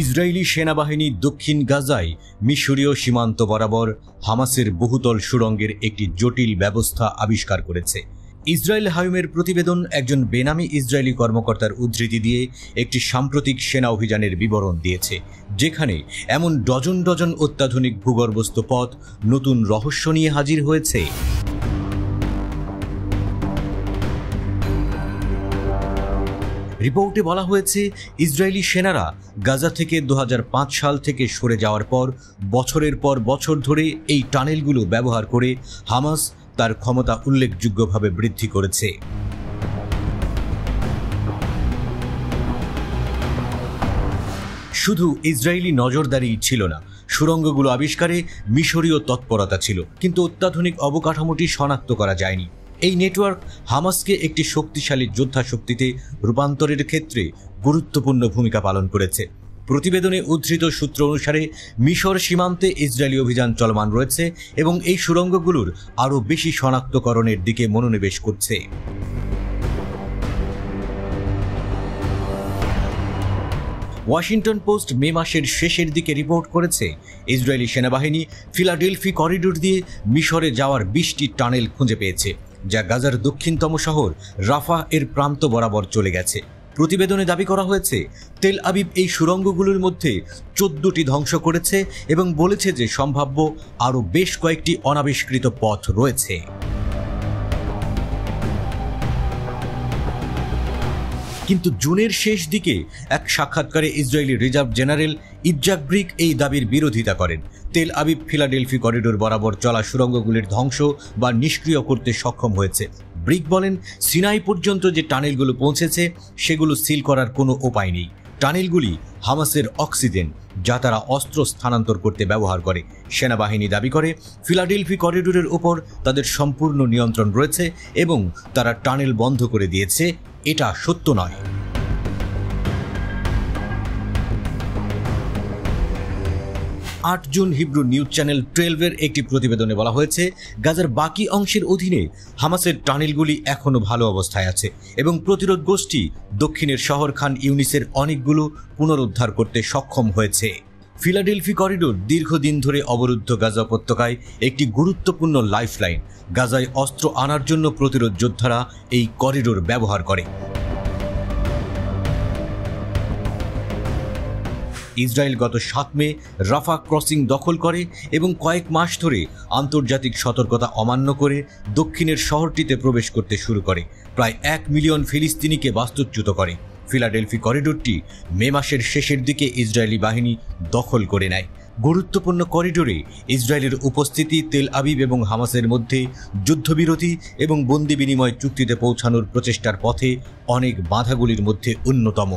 Israeli সেনাবাহিনী দক্ষিণ গাজায় মিশরীয় সীমান্ত বরাবর হামাসের বহুতল সুড়ঙ্গের একটি জটিল ব্যবস্থা আবিষ্কার করেছে। ইসরায়েল হাইমের প্রতিবেদন একজন বেনামি ইসরায়েলি কর্মকর্তার উদ্ধৃতি দিয়ে একটি সাম্প্রতিক সেনা অভিযানের বিবরণ দিয়েছে, যেখানে এমন ডজন ডজন অত্যাধুনিক ভূগর্ভস্থ পথ নতুন রহস্য নিয়ে হাজির হয়েছে। রিপোর্টে বলা হয়েছে, ইসরায়েলি সেনারা গাজা থেকে 2005 সাল থেকে সরে যাওয়ার পর বছরের পর বছর ধরে এই টানেলগুলো ব্যবহার করে হামাস তার ক্ষমতা উল্লেখযোগ্যভাবে বৃদ্ধি করেছে। শুধু ইসরায়েলি নজরদারি ছিল না, সুড়ঙ্গগুলো আবিষ্কারে মিশরীয় তৎপরতা ছিল, কিন্তু অত্যাধুনিক অবকাঠামোটি শনাক্ত করা যায়নি। এই নেটওয়ার্ক হামাসকে একটি শক্তিশালী যোদ্ধা শক্তিতে রূপান্তরের ক্ষেত্রে গুরুত্বপূর্ণ ভূমিকা পালন করেছে। প্রতিবেদনে উদ্ধৃত সূত্র অনুসারে মিশর সীমান্তে ইসরায়েলি অভিযান চলমান রয়েছে এবং এই সুড়ঙ্গগুলোর আরও বেশি শনাক্তকরণের দিকে মনোনিবেশ করছে। ওয়াশিংটন পোস্ট মে মাসের শেষের দিকে রিপোর্ট করেছে, ইসরায়েলি সেনাবাহিনী ফিলাডেলফি করিডোর দিয়ে মিশরে যাওয়ার 20টি টানেল খুঁজে পেয়েছে, যা গাজার দক্ষিণতম শহর রাফা এর প্রান্ত বরাবর চলে গেছে। প্রতিবেদনে দাবি করা হয়েছে, তেল আবিব এই সুড়ঙ্গগুলোর মধ্যে 14টি ধ্বংস করেছে এবং বলেছে যে সম্ভাব্য আরও বেশ কয়েকটি অনাবিষ্কৃত পথ রয়েছে। কিন্তু জুনের শেষ দিকে এক সাক্ষাৎকারে ইসরায়েলি রিজার্ভ জেনারেল ইৎজাক ব্রিক এই দাবির বিরোধিতা করেন। তেল আবিব ফিলাডেলফি করিডোর বরাবর চলা সুড়ঙ্গগুলির ধ্বংস বা নিষ্ক্রিয় করতে সক্ষম হয়েছে। ব্রিক বলেন, সিনাই পর্যন্ত যে টানেলগুলো পৌঁছেছে সেগুলো সিল করার কোনো উপায় নেই। টানেলগুলি হামাসের অক্সিজেন, যা তারা অস্ত্র স্থানান্তর করতে ব্যবহার করে। সেনাবাহিনী দাবি করে, ফিলাডেলফি করিডোরের উপর তাদের সম্পূর্ণ নিয়ন্ত্রণ রয়েছে এবং তারা টানেল বন্ধ করে দিয়েছে। এটা সত্য নয়। 8 জুন হিব্রু নিউজ চ্যানেল 12-এর একটি প্রতিবেদনে বলা হয়েছে, গাজার বাকি অংশের অধীনে হামাসের টানেলগুলি এখনও ভালো অবস্থায় আছে এবং প্রতিরোধ গোষ্ঠী দক্ষিণের শহর খান ইউনিসের অনেকগুলো পুনরুদ্ধার করতে সক্ষম হয়েছে। ফিলাডেলফি করিডোর দীর্ঘদিন ধরে অবরুদ্ধ গাজা উপত্যকায় একটি গুরুত্বপূর্ণ লাইফলাইন। গাজায় অস্ত্র আনার জন্য প্রতিরোধ যোদ্ধারা এই করিডোর ব্যবহার করে। ইসরায়েল গত 7 মে রাফা ক্রসিং দখল করে এবং কয়েক মাস ধরে আন্তর্জাতিক সতর্কতা অমান্য করে দক্ষিণের শহরটিতে প্রবেশ করতে শুরু করে, প্রায় 1 মিলিয়ন ফিলিস্তিনিকে বাস্তুচ্যুত করে। ফিলাডেলফি করিডোরটি মে মাসের শেষের দিকে ইসরায়েলি বাহিনী দখল করে নেয়। গুরুত্বপূর্ণ করিডোরে ইসরায়েলের উপস্থিতি তেল আবিব এবং হামাসের মধ্যে যুদ্ধবিরতি এবং বন্দি বিনিময় চুক্তিতে পৌঁছানোর প্রচেষ্টার পথে অনেক বাধাগুলির মধ্যে অন্যতম।